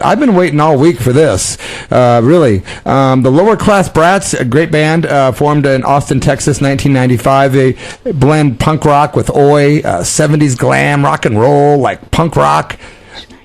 I've been waiting all week for this, really. The Lower Class Brats, a great band, formed in Austin, Texas, 1995. They blend punk rock with oi, 70s glam, rock and roll, like punk rock.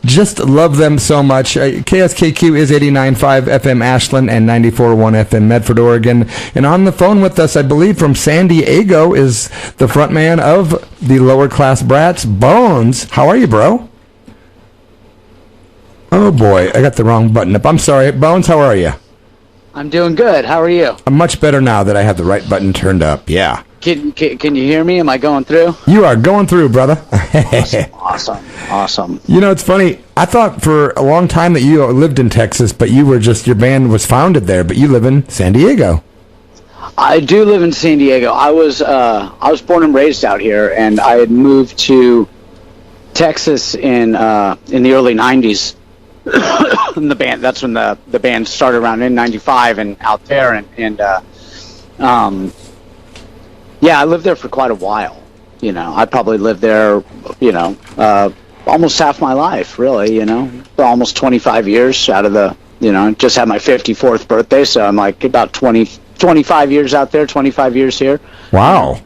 Just love them so much. KSKQ is 89.5 FM Ashland and 94.1 FM Medford, Oregon. And on the phone with us, I believe from San Diego, is the frontman of the Lower Class Brats, Bones. How are you, bro? Oh, boy, I got the wrong button up. I'm sorry. Bones, how are you? I'm doing good. How are you? I'm much better now that I have the right button turned up. Yeah. Can you hear me? Am I going through? You are going through, brother. Awesome. You know, it's funny. I thought for a long time that you lived in Texas, but your band was founded there, but you live in San Diego. I do live in San Diego. I was born and raised out here, and I had moved to Texas in the early 90s. And that's when the band started around in 95 and out there, and yeah, I lived there for quite a while. You know, I probably lived there, almost half my life, really, for almost 25 years out of the, just had my 54th birthday, so I'm like about 25 years out there, 25 years here. Wow.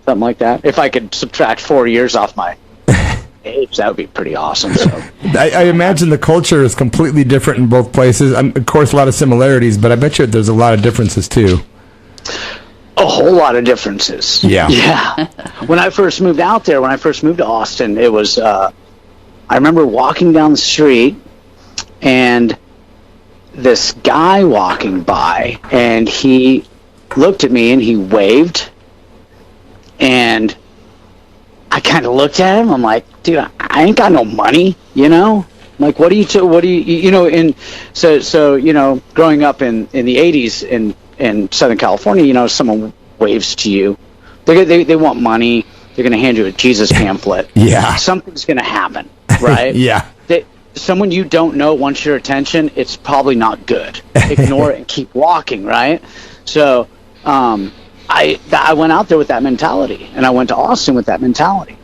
Something like that. If I could subtract 4 years off my age, that would be pretty awesome. So I imagine the culture is completely different in both places. Of course, a lot of similarities, but I bet you there's a lot of differences, too. A whole lot of differences. Yeah. When I first moved out there, when I first moved to Austin, it was, I remember walking down the street, and this guy walking by, and he looked at me, and he waved, and I kind of looked at him. I'm like, dude, I ain't got no money, I'm like, what do you, and so, growing up in the 80s in Southern California, someone waves to you, they want money, they're going to hand you a Jesus pamphlet. Yeah. Something's going to happen, right? Yeah. Someone you don't know wants your attention, it's probably not good. Ignore it and keep walking, right? So I went out there with that mentality, and I went to Austin with that mentality.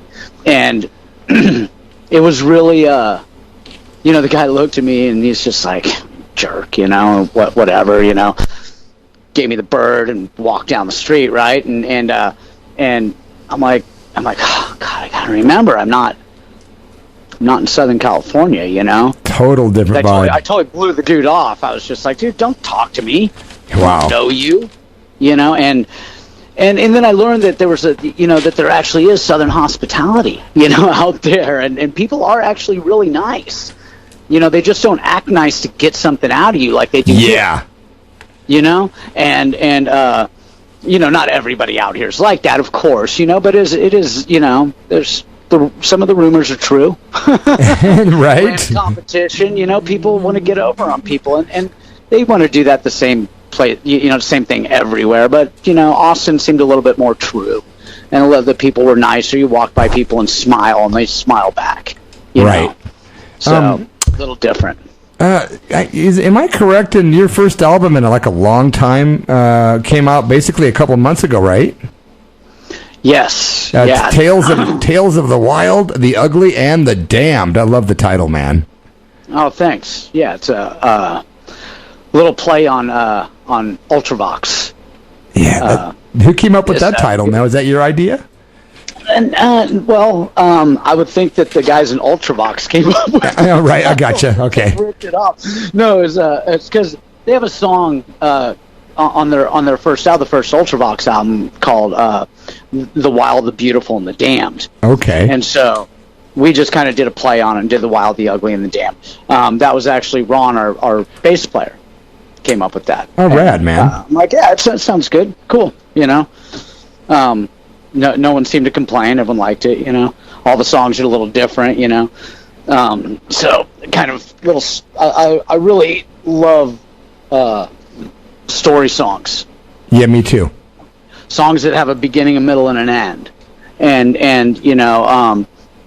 And it was really, the guy looked at me, and he's just like, jerk, whatever, gave me the bird and walked down the street, right? And I'm like, oh, God, I gotta remember, I'm not in Southern California, Total different vibe. I totally blew the dude off. I was just like, dude, don't talk to me. Wow. I don't know you, and then I learned that there was that there actually is Southern hospitality, out there, and people are actually really nice. They just don't act nice to get something out of you like they do. Yeah. And not everybody out here is like that, of course, but it is, there's some of the rumors are true. Right. Competition, people want to get over on people, and they want to do that the same place, the same thing everywhere. But, Austin seemed a little bit more true. And a lot of the people were nicer. You walk by people and smile, and they smile back. Right. So, a little different. Am I correct in your first album in like a long time came out basically a couple months ago, right? Yes. Yeah. Tales of the Wild, the Ugly, and the Damned. I love the title, man. Oh, thanks. Yeah, it's a little play on Ultravox. Yeah. Who came up with that title? Now, is that your idea? And I would think that the guys in Ultravox came up with it. Oh, right, I gotcha. Okay. Ripped it off. No, it's because they have a song on their first album, the first Ultravox album, called "The Wild, the Beautiful, and the Damned." Okay. And so we just kind of did a play on it and did the Wild, the Ugly, and the Damned. That was actually Ron, our bass player, came up with that. Oh, rad, man. I'm like, yeah, it sounds good, cool, No one seemed to complain. Everyone liked it, All the songs are a little different, So kind of little. I really love story songs. Yeah, me too. Songs that have a beginning, a middle, and an end, and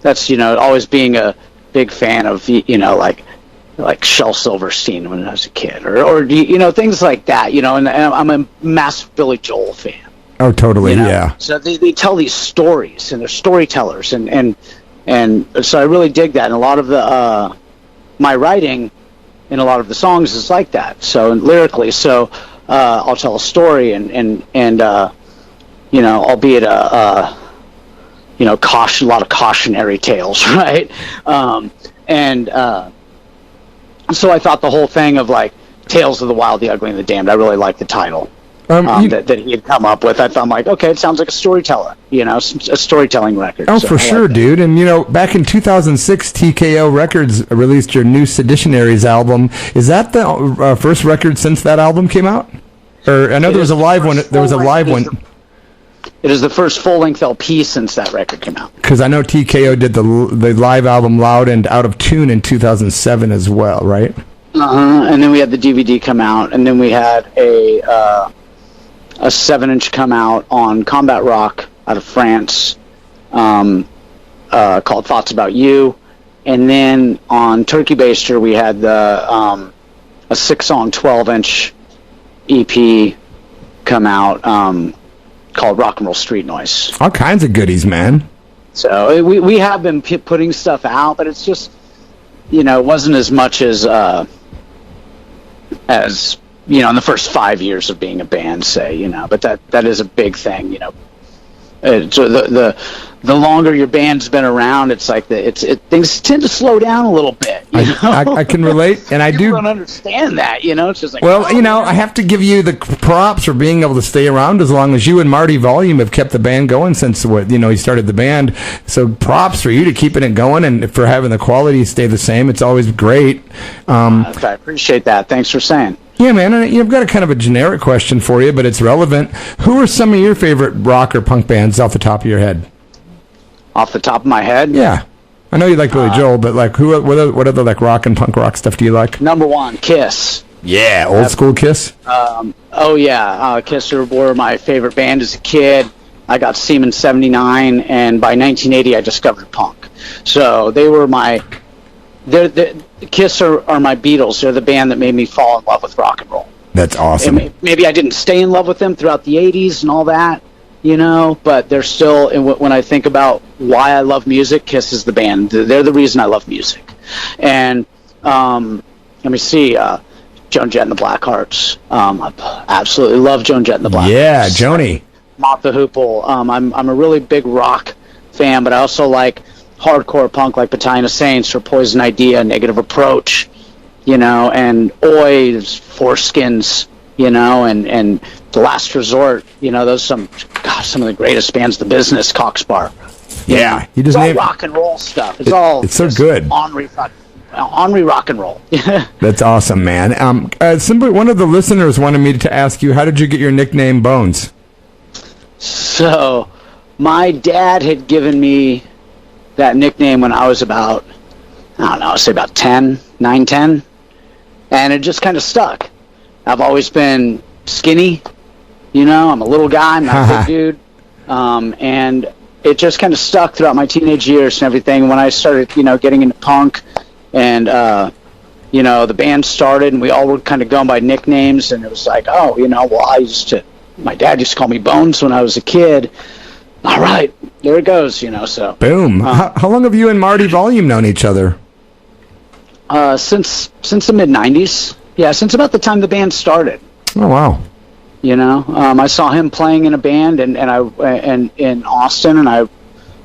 that's always being a big fan of like Shel Silverstein when I was a kid, or things like that, and I'm a massive Billy Joel fan. Oh, totally, yeah. So they tell these stories, and they're storytellers, and so I really dig that. And a lot of the my writing in a lot of the songs is like that. So lyrically, so I'll tell a story and albeit a lot of cautionary tales, right? So I thought the whole thing of like Tales of the Wild, the Ugly, and the Damned, I really liked the title that he had come up with. I thought, I'm like, okay, it sounds like a storyteller, a storytelling record. Oh, so for sure, dude. And, back in 2006, TKO Records released your new Seditionaries album. Is that the first record since that album came out? Or I know there was a live one. There was a live one. It is the first full-length LP since that record came out. Because I know TKO did the live album Loud and Out of Tune in 2007 as well, right? And then we had the DVD come out, and then we had a 7-inch come out on Combat Rock out of France called Thoughts About You. And then on Turkey Baster, we had a 6-song 12-inch EP come out called Rock and Roll Street Noise. All kinds of goodies, man. So we have been putting stuff out, but it's just, it wasn't as much as in the first 5 years of being a band, say, but that is a big thing, So the longer your band's been around, it's like things tend to slow down a little bit. I can relate, and I do. Don't understand that. It's just like. Well, I have to give you the props for being able to stay around as long as you and Marty Volume have kept the band going since he started the band. So props for you to keeping it going and for having the quality stay the same. It's always great. I appreciate that. Thanks for saying. Yeah, man, and I've got a kind of a generic question for you, but it's relevant. Who are some of your favorite rock or punk bands off the top of your head? Off the top of my head? Yeah. I know you like Billy Joel, but like what other like rock and punk rock stuff do you like? Number one, Kiss. Yeah, old school Kiss? Kiss were my favorite band as a kid. I got to see them in 79, and by 1980 I discovered punk. So they were Kiss are my Beatles. They're the band that made me fall in love with rock and roll. That's awesome. And maybe I didn't stay in love with them throughout the 80s and all that, but they're still, when I think about why I love music, Kiss is the band. They're the reason I love music. And let me see, Joan Jett and the Blackhearts. I absolutely love Joan Jett and the Blackhearts. Yeah, Joni. Mott the Hoople. I'm a really big rock fan, but I also like hardcore punk like Battalion of Saints or Poison Idea, Negative Approach, and Oi, Foreskins, and The Last Resort, those some of the greatest bands in the business, Coxbar. Yeah, it's all rock and roll stuff. It's so good. Henri rock and roll. That's awesome, man. One of the listeners wanted me to ask you, how did you get your nickname Bones? So, my dad had given me that nickname when I was about, say about 10, 9, 10. And it just kind of stuck. I've always been skinny, I'm a little guy, I'm not a big dude. And it just kind of stuck throughout my teenage years and everything. When I started, getting into punk and, the band started and we all were kind of going by nicknames, and it was like, my dad used to call me Bones when I was a kid. All right, there it goes, so. Boom. How long have you and Marty Volume known each other? Since the mid-'90s. Yeah, since about the time the band started. Oh, wow. I saw him playing in a band and in Austin, and I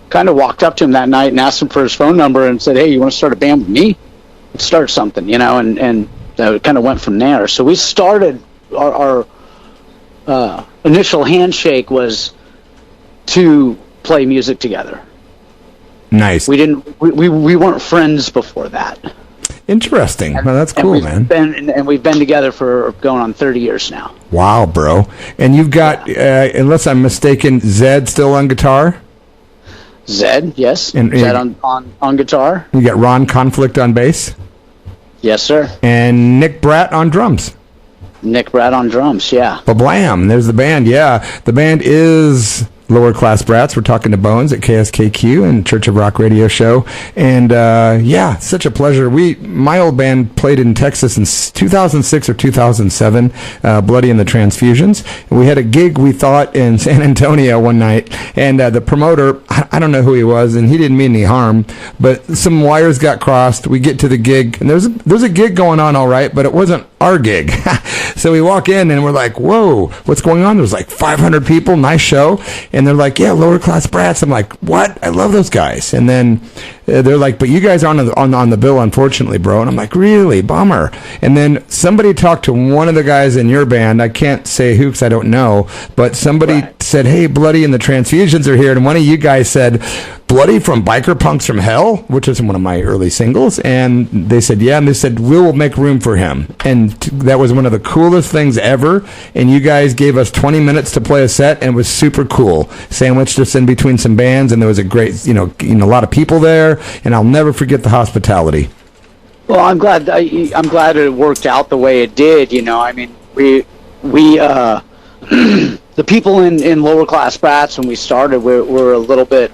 kind of walked up to him that night and asked him for his phone number and said, hey, you want to start a band with me? Let's start something, and it kind of went from there. So we started, our initial handshake was to play music together. Nice. We weren't friends before that. Interesting. Well, that's cool, man. We've been together for going on 30 years now. Wow, bro. And you've got, unless I'm mistaken, Zed still on guitar? Zed, yes. Zed on guitar. You got Ron Conflict on bass? Yes, sir. And Nick Bratt on drums? Nick Bratt on drums, yeah. Ba-blam. There's the band, yeah. The band is Lower Class Brats. We're talking to Bones at KSKQ and Church of Rock radio show. And such a pleasure. My old band played in Texas in 2006 or 2007, Bloody and the Transfusions. And we had a gig, we thought, in San Antonio one night. And the promoter, I don't know who he was, and he didn't mean any harm, but some wires got crossed. We get to the gig, and there's a gig going on all right, but it wasn't our gig. So we walk in, and we're like, whoa, what's going on? There was like 500 people, nice show. And they're like, yeah, Lower Class Brats. I'm like, what? I love those guys. And then they're like, but you guys aren't on the bill, unfortunately, bro. And I'm like, really? Bummer. And then somebody talked to one of the guys in your band. I can't say who because I don't know. But somebody said, hey, Bloody and the Transfusions are here. And one of you guys said, Bloody from Biker Punks from Hell, which is one of my early singles. And they said, yeah. And they said, we will make room for him. And that was one of the coolest things ever. And you guys gave us 20 minutes to play a set, and it was super cool. Sandwiched us in between some bands, and there was a great, a lot of people there. And I'll never forget the hospitality. Well, I'm glad it worked out the way it did. I mean, we the people in Lower Class Brats when we started were a little bit.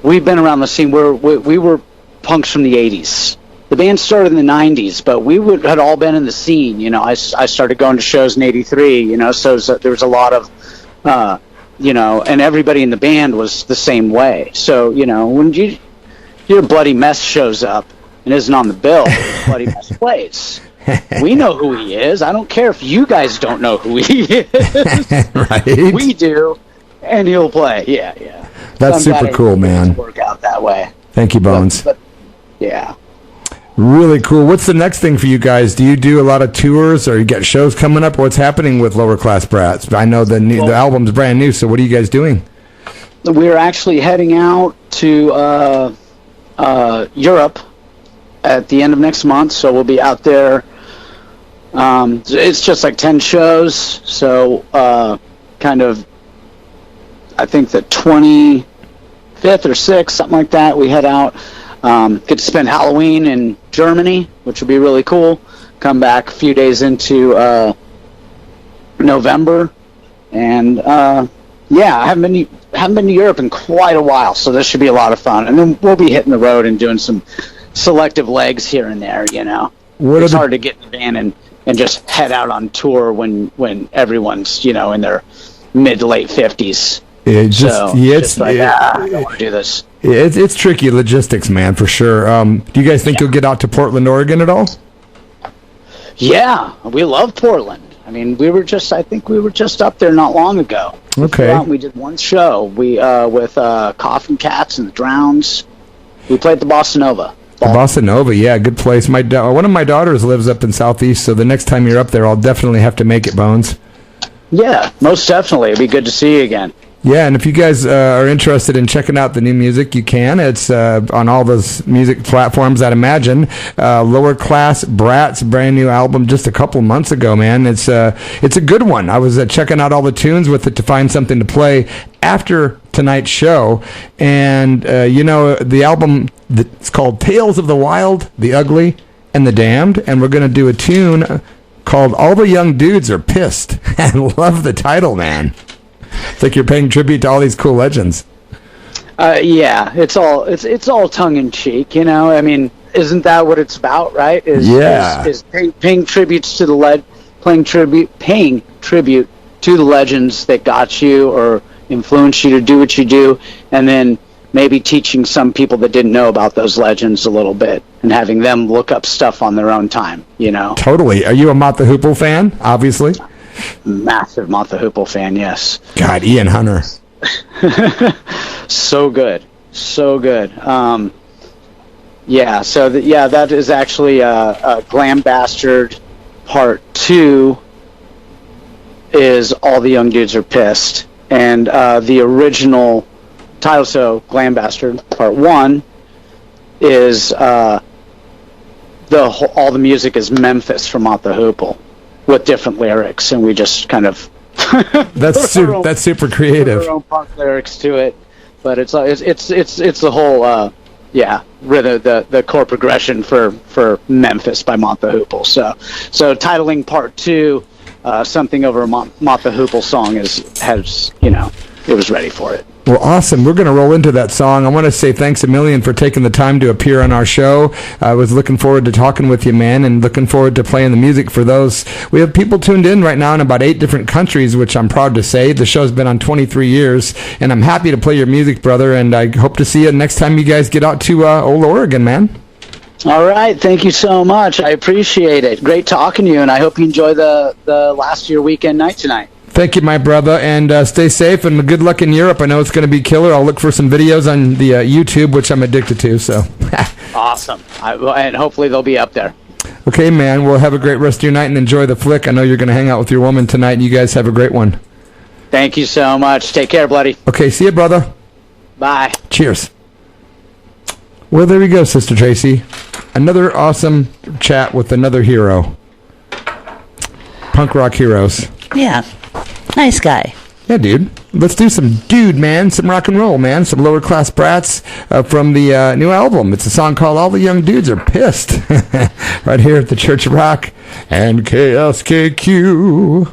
We've been around the scene. We were punks from the 80s. The band started in the 90s, but we had all been in the scene. I started going to shows in 83, so there was a lot of, and everybody in the band was the same way. So, when your Bloody Mess shows up and isn't on the bill, Bloody Mess plays. We know who he is. I don't care if you guys don't know who he is. Right. We do, and he'll play. Yeah. That's super cool, man. Work out that way. Thank you, Bones. But yeah. Really cool. What's the next thing for you guys? Do you do a lot of tours, or you got shows coming up? What's happening with Lower Class Brats? I know the album's brand new, so what are you guys doing? We're actually heading out to Europe at the end of next month, so we'll be out there. It's just like 10 shows, so I think the 25th or 6th, something like that, we head out. Get to spend Halloween in Germany, which will be really cool. Come back a few days into November, and I haven't been to Europe in quite a while, so this should be a lot of fun. And then we'll be hitting the road and doing some selective legs here and there. It's hard to get in the van and just head out on tour when everyone's in their mid to late 50s. I don't want to do this. It's tricky logistics, man, for sure. Do you guys think you'll get out to Portland, Oregon at all? Yeah, we love Portland. I mean, I think we were just up there not long ago. Okay. We did one show. We with Coffin Cats and the Drowns. We played the Bossa Nova. Bossa Nova, yeah, good place. One of my daughters lives up in Southeast, so the next time you're up there, I'll definitely have to make it, Bones. Yeah, most definitely. It'd be good to see you again. Yeah, and if you guys are interested in checking out the new music, you can. It's on all those music platforms, I'd imagine. Lower Class Brats, brand new album just a couple months ago, man. It's a good one. I was checking out all the tunes with it to find something to play after tonight's show. And, the album, it's called Tales of the Wild, the Ugly, and the Damned. And we're going to do a tune called All the Young Dudes Are Pissed. I love the title, man. It's like you're paying tribute to all these cool legends. Yeah, it's all tongue in cheek, I mean, isn't that what it's about, right? Is paying tributes to paying tribute to the legends that got you or influenced you to do what you do, and then maybe teaching some people that didn't know about those legends a little bit and having them look up stuff on their own time, Totally. Are you a Mott the Hoople fan? Obviously. Massive Mott the Hoople fan, yes. God, Ian Hunter. So good. That is actually Glam Bastard Part 2 is All the Young Dudes Are Pissed. And the original title, so Glam Bastard Part 1 is all the music is Memphis from Mott the Hoople, with different lyrics, and we just kind of that's super creative. Put our own punk lyrics to it, but it's the whole rhythm, the chord progression for Memphis by Mott the Hoople. So titling Part 2 something over a Mott the Hoople song has ready for it. Well, awesome. We're going to roll into that song. I want to say thanks a million for taking the time to appear on our show. I was looking forward to talking with you, man, and looking forward to playing the music for those. We have people tuned in right now in about 8 different countries, which I'm proud to say. The show's been on 23 years, and I'm happy to play your music, brother, and I hope to see you next time you guys get out to old Oregon, man. All right. Thank you so much. I appreciate it. Great talking to you, and I hope you enjoy the last of your weekend night tonight. Thank you, my brother, and stay safe, and good luck in Europe. I know it's going to be killer. I'll look for some videos on the YouTube, which I'm addicted to. So, awesome. And hopefully they'll be up there. Okay, man. Well, have a great rest of your night and enjoy the flick. I know you're going to hang out with your woman tonight, and you guys have a great one. Thank you so much. Take care, buddy. Okay, see you, brother. Bye. Cheers. Well, there we go, Sister Tracy. Another awesome chat with another hero. Punk rock heroes. Yeah. Nice guy. Yeah, dude. Let's do some some rock and roll, man. Some Lower Class Brats from the new album. It's a song called All the Young Dudes Are Pissed. Right here at the Church of Rock and KSKQ.